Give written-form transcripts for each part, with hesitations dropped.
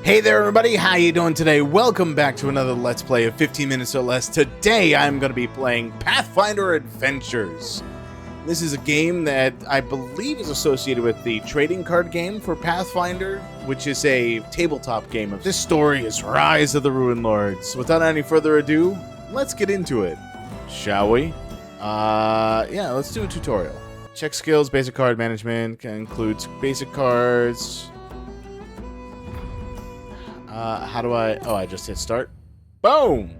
Hey there everybody, how you doing today? Welcome back to another Let's Play of 15 minutes or less. Today I'm going to be playing Pathfinder Adventures. This is a game that I believe is associated with the trading card game for Pathfinder, which is a tabletop game. This story is Rise of the Ruin Lords. Without any further ado, let's get into it, shall we? Yeah, let's do a tutorial. Check skills, basic card management, includes basic cards. How do I... Oh, I just hit start. Boom!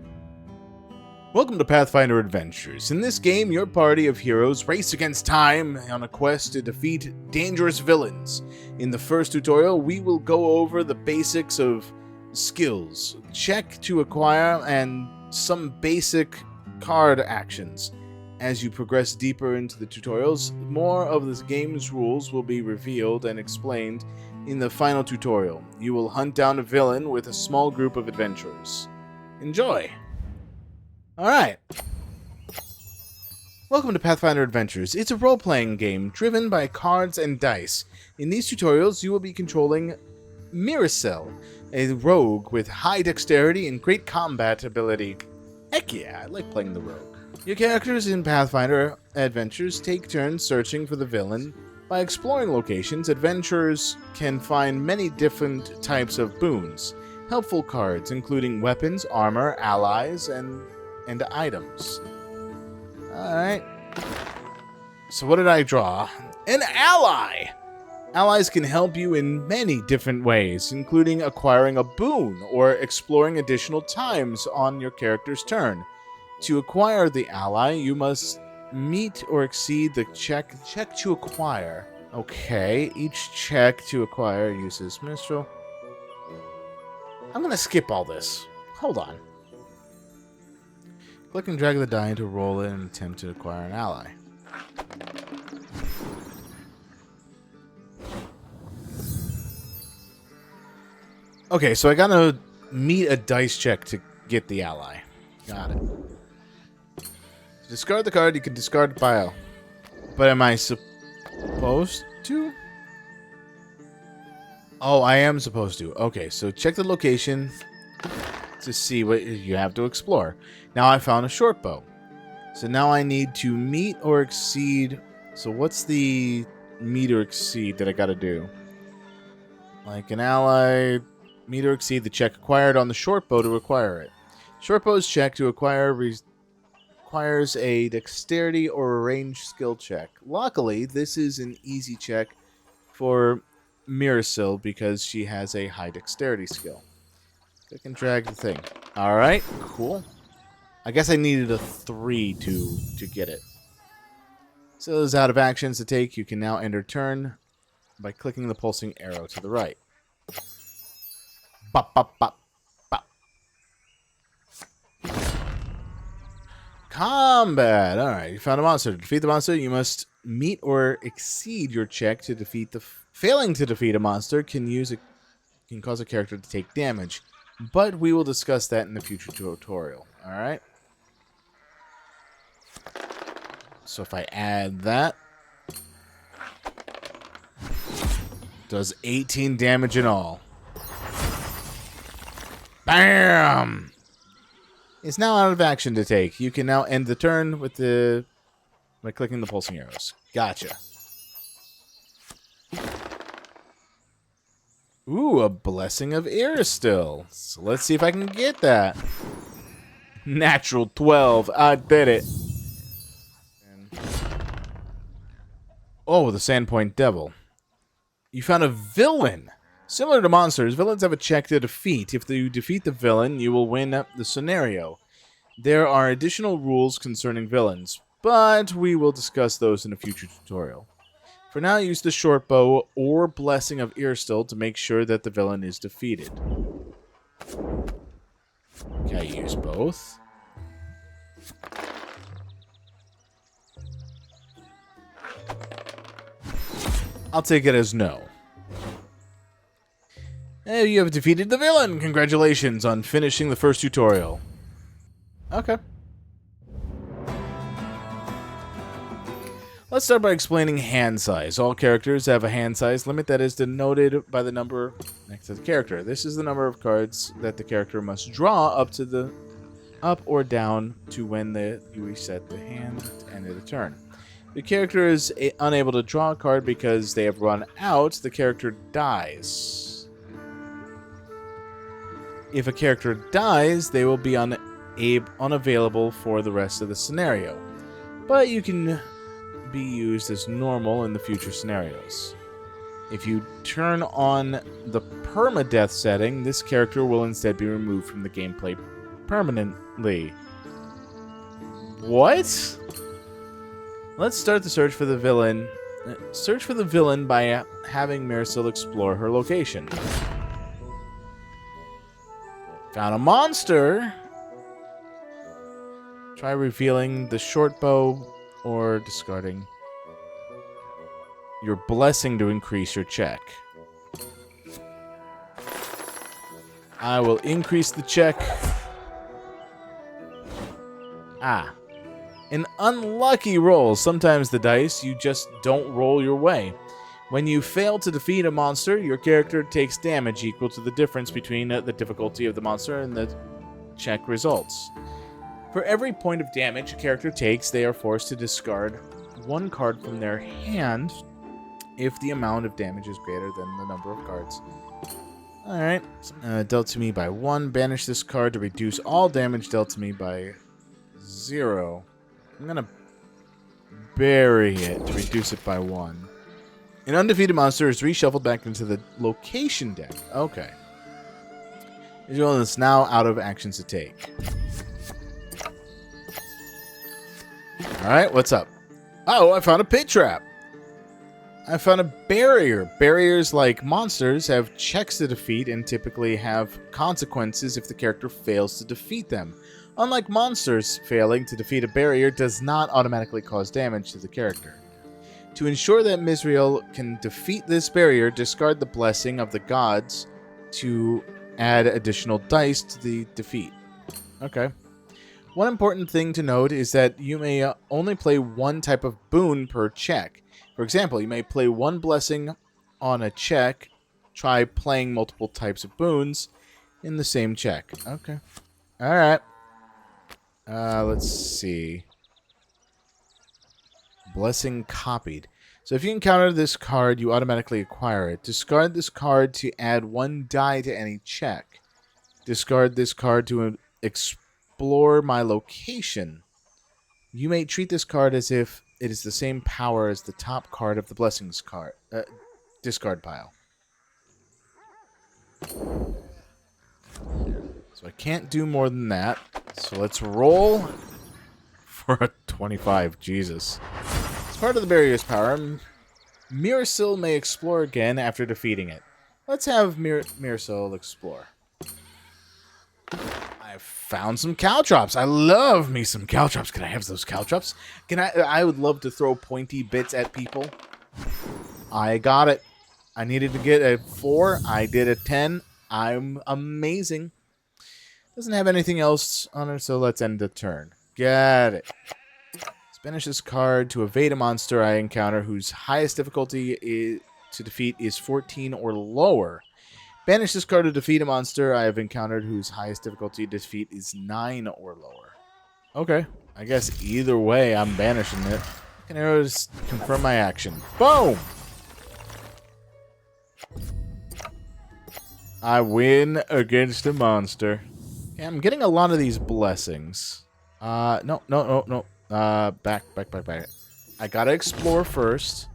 Welcome to Pathfinder Adventures. In this game, your party of heroes race against time on a quest to defeat dangerous villains. In the first tutorial, we will go over the basics of skills, check to acquire, and some basic card actions. As you progress deeper into the tutorials, more of this game's rules will be revealed and explained. In the final tutorial, you will hunt down a villain with a small group of adventurers. Enjoy! Alright. Welcome to Pathfinder Adventures. It's a role-playing game driven by cards and dice. In these tutorials, you will be controlling Miracel, a rogue with high dexterity and great combat ability. Heck yeah, I like playing the rogue. Your characters in Pathfinder Adventures take turns searching for the villain. By exploring locations, adventurers can find many different types of boons, helpful cards including weapons, armor, allies, and items. Alright. So what did I draw? An ally! Allies can help you in many different ways, including acquiring a boon or exploring additional times on your character's turn. To acquire the ally, you must meet or exceed the check to acquire. Okay, each check to acquire uses minstrel. I'm gonna skip all this. Hold on. Click and drag the die to roll it and attempt to acquire an ally. Okay, so I gotta meet a dice check to get the ally. Got it. Discard the card, you can discard the pile. But am I supposed to? Oh, I am supposed to. Okay, so check the location to see what you have to explore. Now I found a short bow. So now I need to meet or exceed. So what's the meet or exceed that I gotta do? Like an ally, meet or exceed the check acquired on the short bow to acquire it. Short bow's check to acquire requires a dexterity or a range skill check. Luckily, this is an easy check for Miracel because she has a high dexterity skill. Click and drag the thing. Alright, cool. I guess I needed a 3 to get it. So those out of actions to take, you can now enter turn by clicking the pulsing arrow to the right. Bop, bop, bop. Combat! Alright, you found a monster. To defeat the monster, you must meet or exceed your check to defeat the... Failing to defeat a monster can cause a character to take damage, but we will discuss that in the future tutorial. Alright? So if I add that... Does 18 damage in all. BAM! It's now out of action to take. You can now end the turn with by clicking the pulsing arrows. Gotcha. Ooh, a Blessing of Aristil. So let's see if I can get that. Natural 12. I did it. Oh, the Sandpoint Devil. You found a villain. Similar to monsters, villains have a check to defeat. If you defeat the villain, you will win the scenario. There are additional rules concerning villains, but we will discuss those in a future tutorial. For now, use the short bow or Blessing of Aristil to make sure that the villain is defeated. Okay, I use both. I'll take it as no. Hey, you have defeated the villain! Congratulations on finishing the first tutorial. Okay. Let's start by explaining hand size. All characters have a hand size limit that is denoted by the number next to the character. This is the number of cards that the character must draw up or down to when you reset the hand at the end of the turn. If the character is unable to draw a card because they have run out, the character dies. If a character dies, they will be unavailable for the rest of the scenario. But you can be used as normal in the future scenarios. If you turn on the permadeath setting, this character will instead be removed from the gameplay permanently. What? Let's start the search for the villain. Search for the villain by having Marisol explore her location. Found a monster. Try revealing the short bow or discarding your blessing to increase your check. I will increase the check. Ah. An unlucky roll. Sometimes the dice, you just don't roll your way. When you fail to defeat a monster, your character takes damage equal to the difference between the difficulty of the monster and the check results. For every point of damage a character takes, they are forced to discard one card from their hand if the amount of damage is greater than the number of cards. Alright, dealt to me by 1. Banish this card to reduce all damage dealt to me by 0. I'm gonna bury it to reduce it by 1. An undefeated monster is reshuffled back into the location deck. Okay. This one is now out of actions to take. Alright, what's up? Oh, I found a pit trap. I found a barrier. Barriers, like monsters, have checks to defeat and typically have consequences if the character fails to defeat them. Unlike monsters, failing to defeat a barrier does not automatically cause damage to the character. To ensure that Misriel can defeat this barrier, discard the Blessing of the Gods to add additional dice to the defeat. Okay. One important thing to note is that you may only play one type of boon per check. For example, you may play one blessing on a check. Try playing multiple types of boons in the same check. Okay. Alright. Let's see. Blessing copied. So if you encounter this card, you automatically acquire it. Discard this card to add 1 die to any check. Discard this card to explore my location. You may treat this card as if it is the same power as the top card of the Blessings card discard pile. So I can't do more than that. So let's roll for a 25. Jesus. As part of the barrier's power, Mirasil may explore again after defeating it. Let's have Mirasil explore. I found some caltrops. I love me some caltrops. Can I have those caltrops? I would love to throw pointy bits at people. I got it. I needed to get a 4. I did a 10. I'm amazing. Doesn't have anything else on it, so let's end the turn. Got it. Banish this card to evade a monster I encounter whose highest difficulty to defeat is 14 or lower. Banish this card to defeat a monster I have encountered whose highest difficulty to defeat is 9 or lower. Okay. I guess either way, I'm banishing it. Can arrows confirm my action? Boom! I win against a monster. Okay, I'm getting a lot of these blessings. No. Back. I gotta explore first.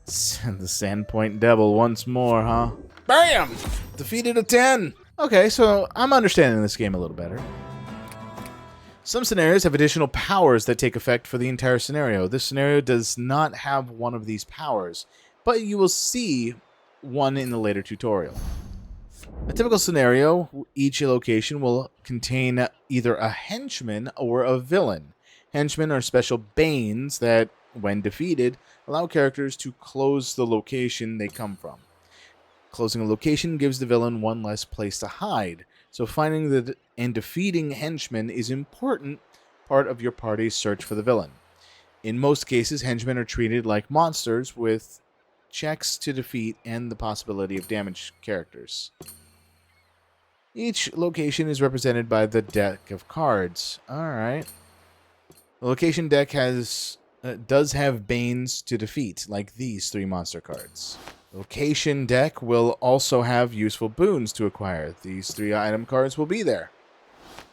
Send the Sandpoint Devil once more, huh? BAM! Defeated a 10! Okay, so I'm understanding this game a little better. Some scenarios have additional powers that take effect for the entire scenario. This scenario does not have one of these powers, but you will see one in the later tutorial. A typical scenario, each location will contain either a henchman or a villain. Henchmen are special banes that, when defeated, allow characters to close the location they come from. Closing a location gives the villain one less place to hide, so finding and defeating henchmen is an important part of your party's search for the villain. In most cases, henchmen are treated like monsters with checks to defeat and the possibility of damage characters. Each location is represented by the deck of cards. Alright. The location deck does have Banes to defeat, like these 3 monster cards. Location deck will also have useful boons to acquire. These 3 item cards will be there.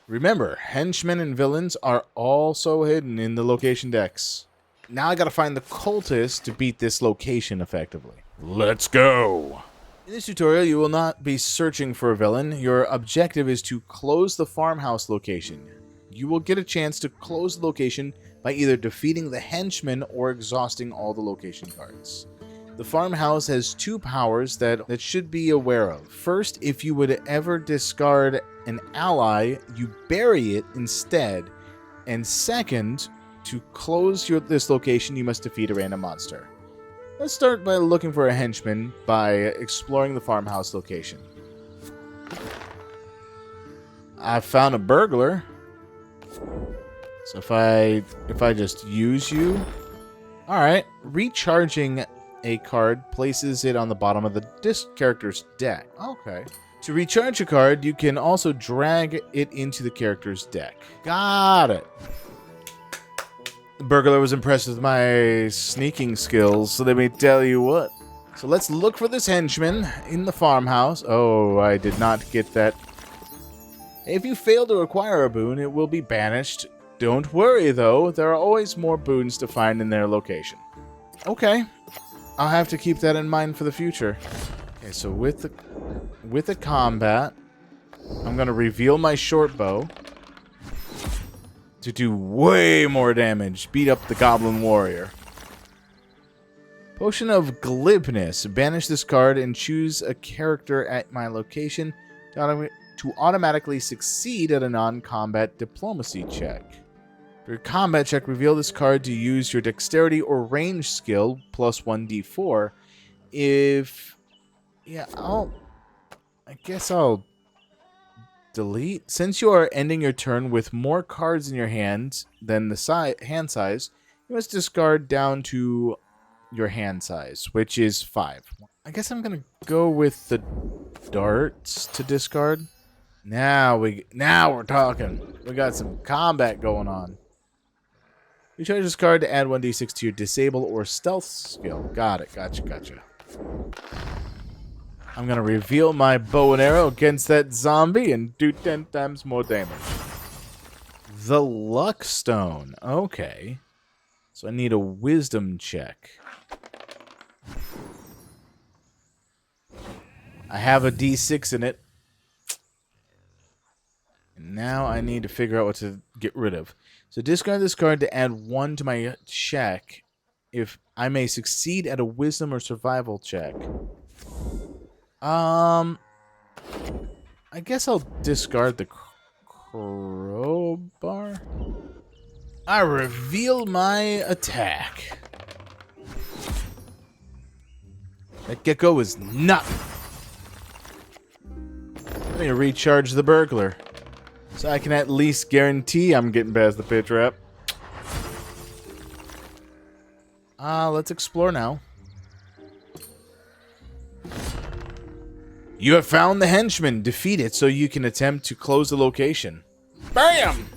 Remember, henchmen and villains are also hidden in the location decks. Now I gotta find the cultist to beat this location effectively. Let's go! In this tutorial, you will not be searching for a villain. Your objective is to close the farmhouse location. You will get a chance to close the location by either defeating the henchman or exhausting all the location cards. The farmhouse has 2 powers that should be aware of. First, if you would ever discard an ally, you bury it instead. And second, to close this location, you must defeat a random monster. Let's start by looking for a henchman by exploring the farmhouse location. I found a burglar. So if I just use you... Alright, recharging a card places it on the bottom of the character's deck. Okay. To recharge a card, you can also drag it into the character's deck. Got it. The burglar was impressed with my sneaking skills, so let me tell you what. So let's look for this henchman in the farmhouse. Oh, I did not get that. If you fail to acquire a boon, it will be banished. Don't worry, though. There are always more boons to find in their location. Okay. I'll have to keep that in mind for the future. Okay, so with the combat, I'm going to reveal my short bow to do way more damage. Beat up the goblin warrior. Potion of Glibness. Banish this card and choose a character at my location to automatically succeed at a non-combat diplomacy check. For your combat check, reveal this card to use your dexterity or range skill plus 1d4. I guess I'll delete. Since you are ending your turn with more cards in your hand than the hand size, you must discard down to your hand size, which is 5. I guess I'm gonna go with the darts to discard. Now we're talking. We got some combat going on. You charge this card to add 1d6 to your disable or stealth skill. Got it. Gotcha. I'm going to reveal my bow and arrow against that zombie and do 10 times more damage. The Luck Stone. Okay. So I need a wisdom check. I have a d6 in it. And now I need to figure out what to get rid of. So discard this card to add 1 to my check if I may succeed at a wisdom or survival check. I guess I'll discard the crowbar. I reveal my attack. That gecko is nothing. Let me recharge the burglar, so I can at least guarantee I'm getting past the pit trap. Let's explore now. You have found the henchman. Defeat it so you can attempt to close the location. BAM!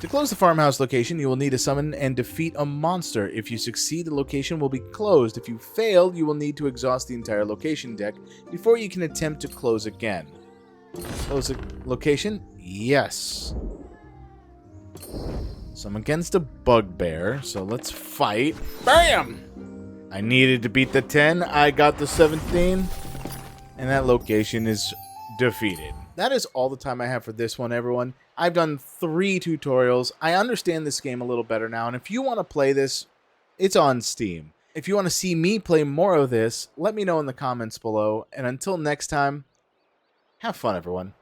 To close the farmhouse location, you will need to summon and defeat a monster. If you succeed, the location will be closed. If you fail, you will need to exhaust the entire location deck before you can attempt to close again. Close the location? Yes. So I'm against a bugbear, so let's fight. BAM! I needed to beat the 10. I got the 17. And that location is defeated. That is all the time I have for this one, everyone. I've done 3 tutorials. I understand this game a little better now. And if you want to play this, it's on Steam. If you want to see me play more of this, let me know in the comments below. And until next time, have fun, everyone.